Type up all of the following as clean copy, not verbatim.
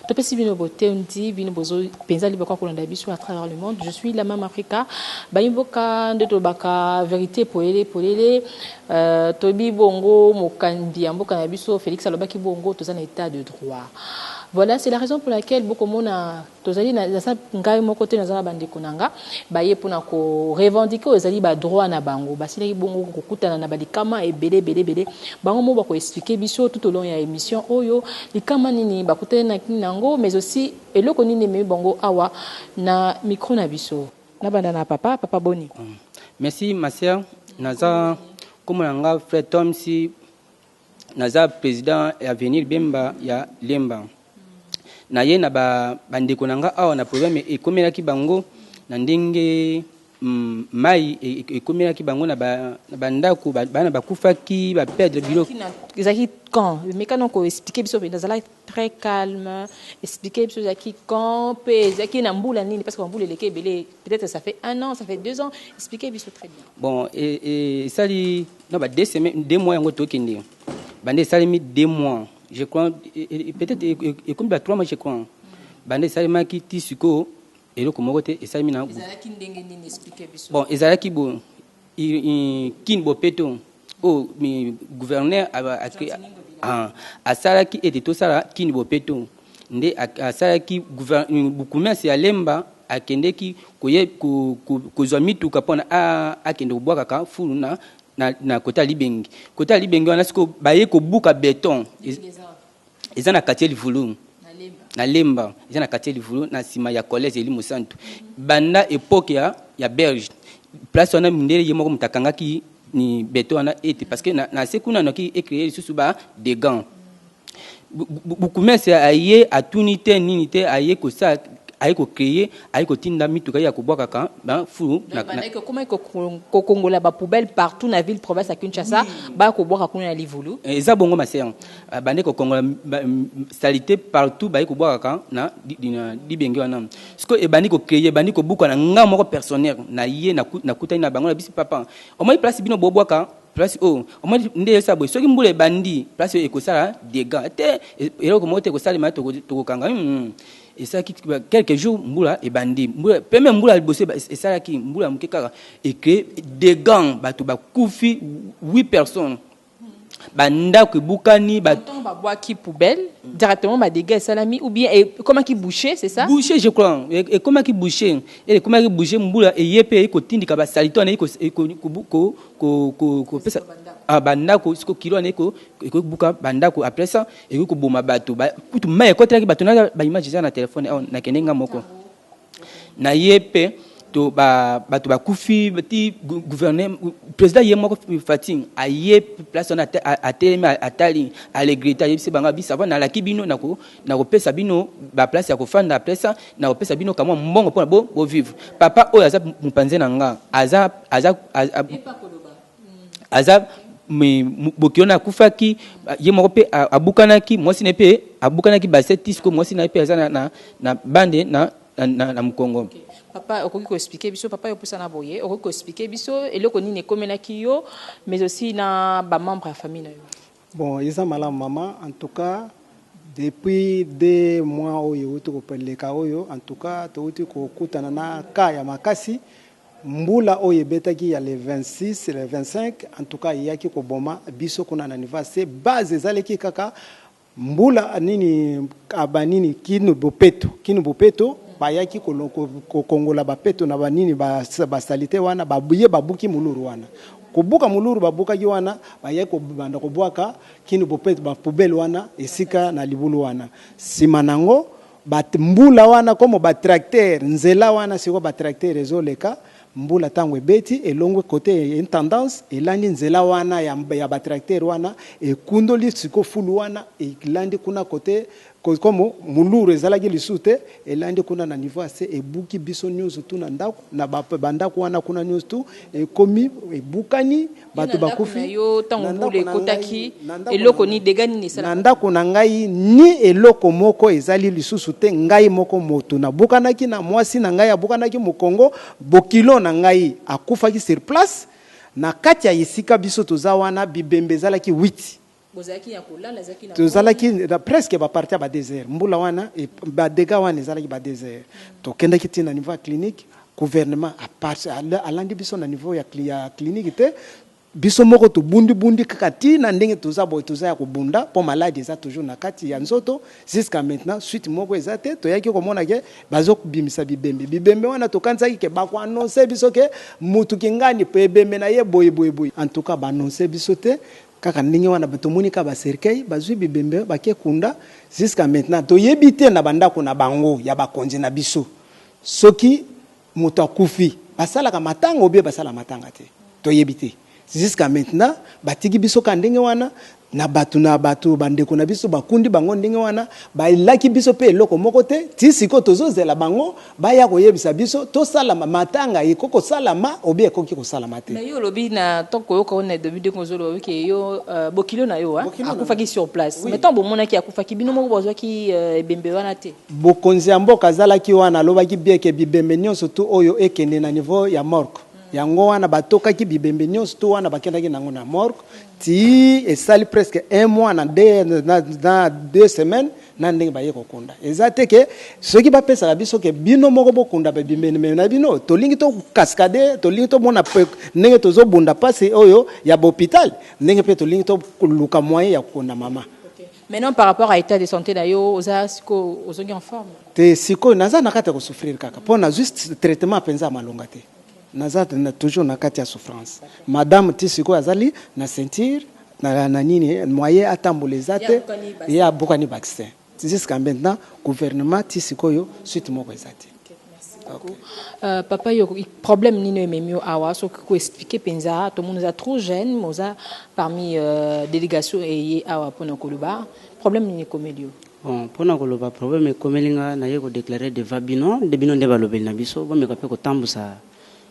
Topesi bino bote undi bino bozo penza liboko kolanda biso à travers le monde. Je suis la Mama Africa. Bayimboka ndeto baka vérité polele tobi bongo mokambi mboka na biso Félix alobaki bongo toza na état de droit. Voilà, c'est la raison pour laquelle beaucoup mona tozali na sa ngai moko te nazala bande konanga baye pona ko revendiquer ozali ba droit na bango basili bongo kokutana na balikama ebele bango mo ba ko expliquer biso tout au long ya émission oyo likama nini bakutana na kinango mais aussi eloko nini me bongo awa na micro na biso na banda na papa boni. Merci ma sœur naza comme nanga frère Tom si naza président et avenir bemba ya Lemba na ye na bandeko nanga awa na programme ekomelaki bango na ndenge mai ekomelaki bango na bandako bana bakufaki ba perdre biloko ezaki quand mais quand on expliquer biso nazala très calme expliquer biso ezaki quand pe ezaki na mbula nini parce que mbula eleke belé peut-être ça fait 1 an ça fait 2 ans expliquer biso très bien bon et sali no ba 2 semaines 2 mois yango tokende bande sali mi 2 mois je crois peut-être et comme 3 mois je crois bande sali maki tisiko eloko moko te esali mina ezalaki ndenge nini expliquer biso bon ezalaki bon kin bopeto o mi gouverneur asalaki ete tosala kin bopeto nde asalaki bukumesi ya Lemba akendeki kozwa mituka mpona akende kobwakaka fulu na kota libengi wana siko baye kobuka beton eza na quartier Livulu na Lemba eza na quartier Livulu na sima ya collège Eli Mosantu banda époque ya Belge place wana mindele yemoko mutakangaki ni beton wana ete parce que na sekuna noki écrire susu ba des gants bukumesi aye atunité ninité aye ko sa aye ko créer aye ko tinda mituka ya kobwaka ka ba fulu na comment ko kongola ba poubelle partout na ville province à Kinshasa ba ko bwaka kuna Livulu eza bongo maser bande ko kongola salité partout ba ko bwaka ka na dibengi wana siko e bandi ko créer bandi ko buka na nga moko personnel na ye na kutani na bango na bisi papa au moins place bino bobwaka place au moins ndé ça boy soki mbule bandi place e ko sala dégâts te eloko mote ko sala ma to kanga et ça qui quelques jours mbula et bandi mbula premier mbula bosser et ça qui mbula mukeka et que des gants bato ba kufi 8 personnes banda que bukani baton ba bois qui poubelle directement ba dégâts salami ou bien comment qui boucher c'est ça boucher je crois et comment qui boucher et comment qui boucher mbula et yepé ko tindika ba salito na ko pesa banda ko siko kilo na ko buka banda ko après ça et ko boma bato ba kutu mai ko traki bato na ba image na téléphone na kenenga moko na yepé to bato ba kufi bati gouverneur président yemoko Fatin aye place na atelema atali alegreta yebise banga bisava na laki bino na ko pesa bino ba place ya ko fanda après ça na ko pesa bino kama mbongo pona bo vivre papa oyo aza mupanze na nga aza me bokiona kufaki yemoko pe abukanaki mwasi ne pe abukanaki ba setisco mwasi na pe aza na bande na Mkongo. Papa okoki ko expliquer biso papa yo pusana boye okoki ko expliquer biso eloko nini ekomelaki yo mais aussi na ba membre ya famille na yo. Bon isa mala maman en tout cas depuis 2 mois oyo to ko peleka oyo en tout cas to uti ko kutana na ka ya makasi mbula oyo betaki ya le 26 le 25 en tout cas yaki ko boma biso kuna na anniversaire base zaleki kaka mbula nini abanini kinu bopeto bayaki ko kongola bapeto na banini ba salite wana babuye babuki muluru wana kobuka muluru babuka ki wana bayaki ko banda ko bwaka kinu bopeto ba poubelle wana esika na libulu wana simanango mbula wana komo ba tracteur nzela wana siko ba tracteur ezoleka mbula tango beti elongwe côté une tendance elandi nzela wana ya ba tracteur wana ekundoli siko fulu wana elandi kuna côté comme muluru ezalaki lisute elandi kuna na niveau assez ebuki biso news tu na ndako na bandako wana kuna news tu ekomi ebukani bato bakufi yo tango mbula ekotaki eloko ni degani ni sala na ndako na ngai ni eloko moko ezali lisusu te ngai moko moto na bukanaki na mwasi na ngai abukanaki mu Congo bokilo na ngai akufaki sur place na kati ya isika biso toza wana bibembe ezalaki 8 tozalaki presque baparti ya désert mbula wana badega wana ezalaki désert tokendaki ti na niveau ya clinique gouvernement alandi biso na niveau ya clinique te biso moko bundi kaka ti na ndenge toza boye toza ya kobunda po maladie eza toujours na kati ya nzoto jusqu'à maintenant suite moko eza te toyaki komona ke bazokobimisa bibembe wana tokanisaki ke bakoannonce biso ke mutu kingani po ebembe na ye boye en tout cas baannonce biso te kaka ndenge wana batomoni ka baserkei bazwi bibembe bake kunda jusqu'à maintenant toyebi te na bandako na bango ya bakonzi na biso soki mutu akufi basalaka matanga obie basala matanga te toyebi te jusqu'à maintenant batiki biso ka ndenge wana na batu bandeko na biso bakundi bango ndenge wana bailaki biso pe eloko moko te ti siko tozozela bango baya koyebisa biso tosalama matanga ekoko salama obi ekoki kosalama te. Mais yo lobi na toko yo ko na début de konzolo ke yo bokilo na yo akufaki sur place. Mais tant bomona ki akufaki bino moko bozwaki ebembe wana te. Bokonzi ya mboka zalaki wana lobaki bieke bibembe nyonso tu oyo ekende na niveau ya morgue. Yango wana batokaki bibembe nyonso tu wana bakendaki nango na morgue ti esali presque un mois na 2 semaines na ndenge baye kokunda ezate ke soki bapesa biso ke bino moko bokunda bibembe na bino tolingi to cascade tolingi to mona ndenge tozobunda pasi oyo ya hôpital ndenge pe tolingi to luka moyen ya kokunda mama. Maintenant par rapport à l'état de santé na yo oza siko ozongi en forme te siko naza nakata ko souffrir kaka pona juste traitement penza malonga te naza toujours na kati ya souffrance madame tisiko azali na ceinture na nini moyen atambola ezate ya bokani vaccin jusqu'à maintenant gouvernement tisiko yo suite moko ezate. Papa yo problème nino ememio awa so ko expliquer penza to monde za trop jeune moza parmi délégation et awa pona koluba problème ni komelio. Bon pona koluba problème komelinga na yeko déclarer devant bino de bino nde balobeli na biso bo me ko pe ko tambusa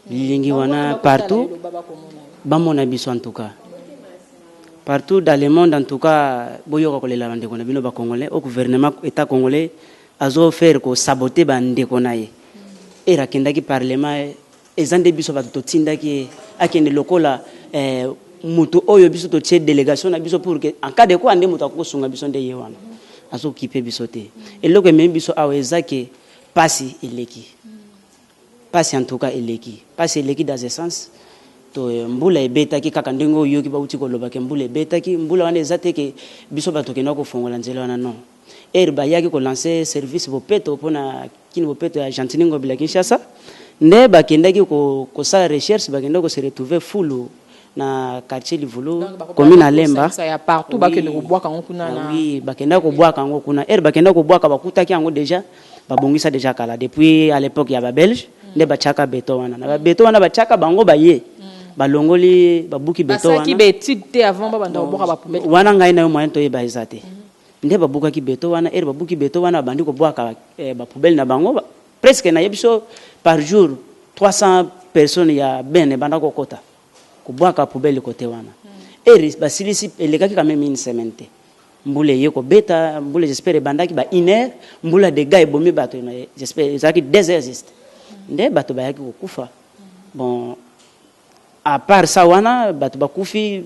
lingi wana partout bamona biso en tout cas partout dans le monde en tout cas boyo ko lela bande ko na bino ba congolais au gouvernement état congolais azo faire ko saboter bande ko naye era kendaki parlement ezande biso ba to tindaki akende lokola mutu oyo biso to tie délégation na biso pour que en cas de quoi ande mutu akosunga biso nde yewana azo kipe biso te eloko même biso awezake pasi eleki pasi en tout cas eleki pasi eleki dans ce sens to mbula ebetaki kaka ndengo yoki ba uti ko lobake mbula ebetaki mbula wana ezate ke biso bato kena ko fongola nzela wana non ba yaki ko lancer service bopeto pona kini bopeto ya Jantiningo bila Kinshasa ne ba kendaki ko sala recherche ba kenda ko se retrouver fulu na quartier Livulu commune Alemba ça ya partout ba kenda ko bwaka ngokuna na oui ba kenda ko bwaka ngokuna ba kenda ko bwaka ba kutaki ngo déjà ba bongisa déjà kala depuis à l'époque ya ba belge ne ba chaka beto wana na ba beto wana ba chaka bango ba ye balongoli babuki beto wana basaki betite avant ba banda boka ba poubelle wana ngai na yo moyen to yeba ezate nde babuka ki beto wana babuki beto wana bandi ko bwaka ba poubelle na bango presque na yebiso par jour 300 personnes ya bene banda ko kota ko bwaka poubelle côté wana basilisi elekaki quand même une semaine te mbule yeko beta mbule j'espère bandaki ba iner mbula de gars ebomi bato na j'espère ezaki 2 heures juste nde bato bayaki ko kufa bon à part ça wana bato bakufi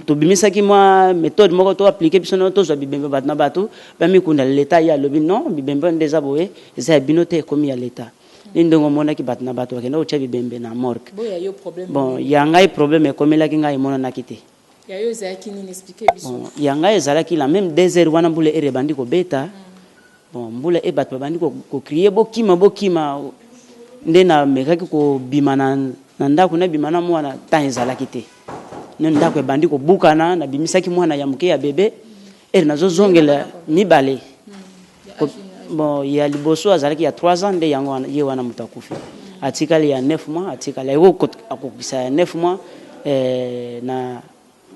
to bimisaki moi méthode moko to appliquer biso to zo bibembe bato na bato ba mikunda l'état ya lobi non bibembe ndeza boye eza binote comme ya l'état ndongo mona ki bato na bato bakenda o tcha bibembe na morgue bon ya ngai problème e komela ki ngai mona nakite ya yo zaki ni expliquer biso bon ya ngai ezalaki la même désert wana mbule ere bandi ko beta bon mbule e bato bandi ko crier bokima nde na mekaki ko bimana na ndako na bimana mwana ta ezalaki te ne ndako ebandi ko bukana na bimisaki mwana ya muke ya bebe nazo zongela mibale bon ya liboso azalaki ya 3 ans nde yango ye wana mutakufi atikali ya 9 mois atikali yo akokisa ya 9 mois na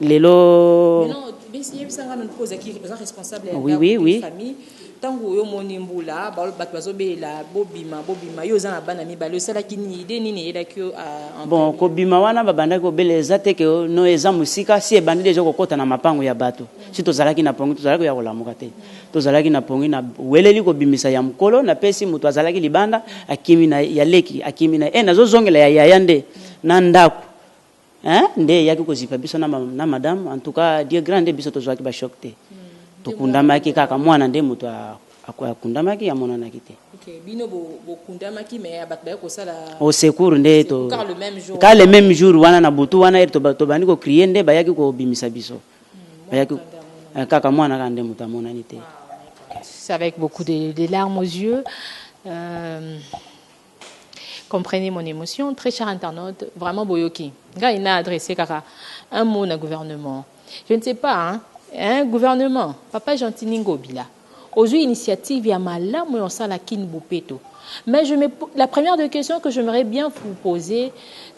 lelo non bisanga non pose qui responsable oui famille tango yo moni mbula bato bazobela bobima yo za na bana mibale osala kini ide nini elaki yo bon ko bima wana babanda ko beleza te ke no eza musika si ebandi deja kokota na mapango ya bato si tozalaki na pongi tozalaki ya kolamuka te tozalaki na pongi na weleli ko bimisa ya mkolo na pesi mutu azalaki libanda akimi na ya leki akimi na nazo zongela ya yande na ndako hein nde yaki ko zipa biso na madame en tout cas Dieu grand biso to zwaki ba choc te to kundamaki kaka mwana nde muto akundamaki ya mona nakite OK bino bo kundamaki mais abat ba ko sala au secours nde to car le même jour wana na butu wana to bani ko crier nde bayaki ko bimisa biso bayaki kaka mwana ka nde muto amona nite. C'est avec beaucoup de larmes aux yeux. Comprenez mon émotion. Très cher internaute, vraiment Boyoki. Il a adressé un mot au gouvernement. Je ne sais pas, un gouvernement, papa gentil Ningobila. Aujourd'hui, initiative, il y a malin, mais on sent la kin boupeto. Mais la première des questions que j'aimerais bien vous poser,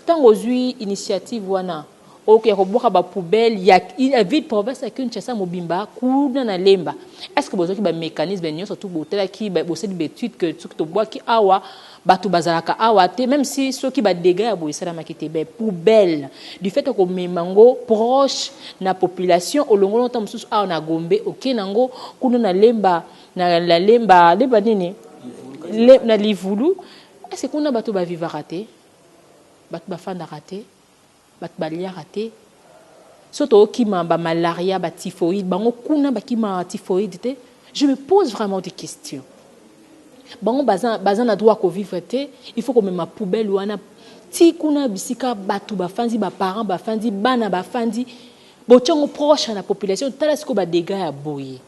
tant aujourd'hui, initiative, wana. Ok, roboka ba poubelle, il y a vite province avec une chassa mobimba, kuna na lemba. Est-ce que vous avez un mécanisme, surtout pour qui bossé des études que tout to bois qui awa, batu bazalaka awa te, même si ceux qui ba dégâts à boissé la makite be poubelle. Du fait que memango proche na population, au longo longtemps msus a na gombe, ok nango kuna na lemba nini, na livulu. Est-ce qu'on a batu ba vivre raté, batu ba fanda raté? Batbalia raté surtout qui m'a malaria ba typhoïde bango kuna ba qui m'a typhoïde te je me pose vraiment des questions bango bazan na droit ko vivre te il faut que même ma poubelle wana ti kuna bisika batu ba fandi ba parents ba fandi bana ba fandi botongo proche à la population tala ce que ba dégâts à boyer.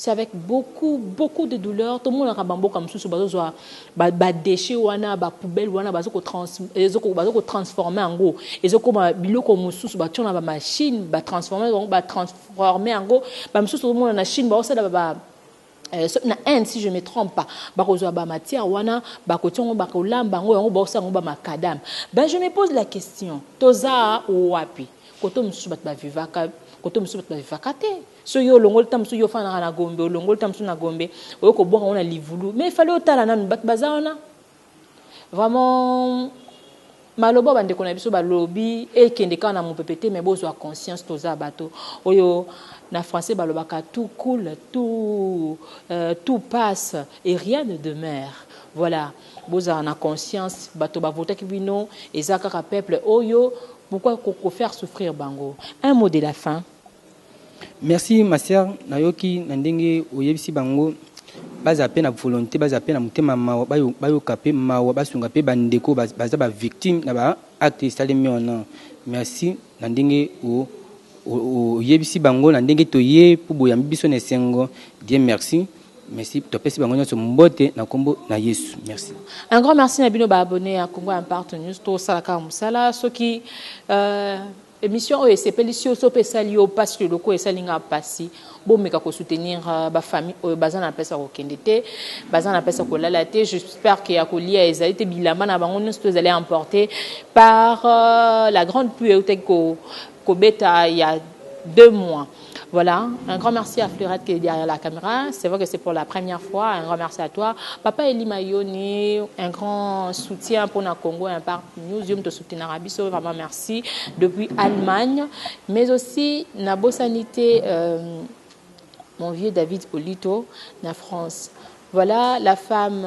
C'est avec beaucoup de douleur. Tout le monde a bambo comme sous bazo ba déchets wana ba poubelle wana bazo ko transformer en gros. Et zo ko biloko mususu ba tona ba machine ba transformer en gros. Ba mususu tout le monde na Chine ba osala ba na Inde si je me trompe pas. Ba ko zo ba matière wana ba ko tongo ba ko lamba ngo yango ba osala ba makadam. Ben je me pose la question. Toza ou wapi? Koto mususu ba vivaka koto mususu ba vivaka te. So yo longol tam so yo fana na gombe longol tam so na gombe o ko boka on a livulu mais il fallait otala nanu bat bazana vraiment maloba bande ko na biso ba lobby et kende ka na mon ppt mais bozo conscience toza bato oyo na français balobaka tout coule tout passe et rien ne demeure. Voilà boza na conscience bato ba voter ki bino ezaka peuple oyo pourquoi ko faire souffrir bango. Un mot de la fin. Merci ma sœur nayoki nandenge oyebisi bango baza pe na volonté baza pe na mutema mawa bayo kapé mawa basunga pe bandeko baza ba victime na ba acte salemi ona. Merci nandenge oyebisi bango nandenge toye pour boyambi biso na sengo. Dieu merci. Merci topesi bango nyonso mbote na kombo na Yesu. Merci. Un grand merci na bino ba abonné à Congo Impact News to salaka musala soki émission OSP Lisio Sope Salio parce que le co est salinga passi bon mais ko soutenir ba famille bazana pesa ko kendete bazana pesa ko lalate. J'espère que yakolia ezalité bilama na bango nous tous allez emporter par la grande pluie ko beta il y a 2 mois. Voilà, un grand merci à Fleurette qui est derrière la caméra. C'est vrai que c'est pour la première fois. Un grand merci à toi. Papa Eli Mayoni, un grand soutien pour le Congo Impact News. Je te soutiens en Arabie Saoudite. Vraiment merci. Depuis Allemagne. Mais aussi, Nabo Sanité, mon vieux David Olito, na France. Voilà la femme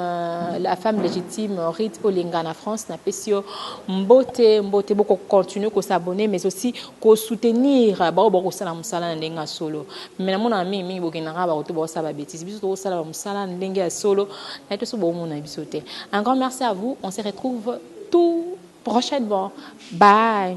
légitime Rite Olinga en France na pesio mbote beaucoup continuer ko s'abonner mais aussi ko soutenir ba ko sala musala ndenga solo mais na mona ami bokena ba ko sa ba bêtise biso to sala musala ndenga solo na to so bo mona bisote. Un grand merci à vous, on se retrouve tout prochainement. Bye.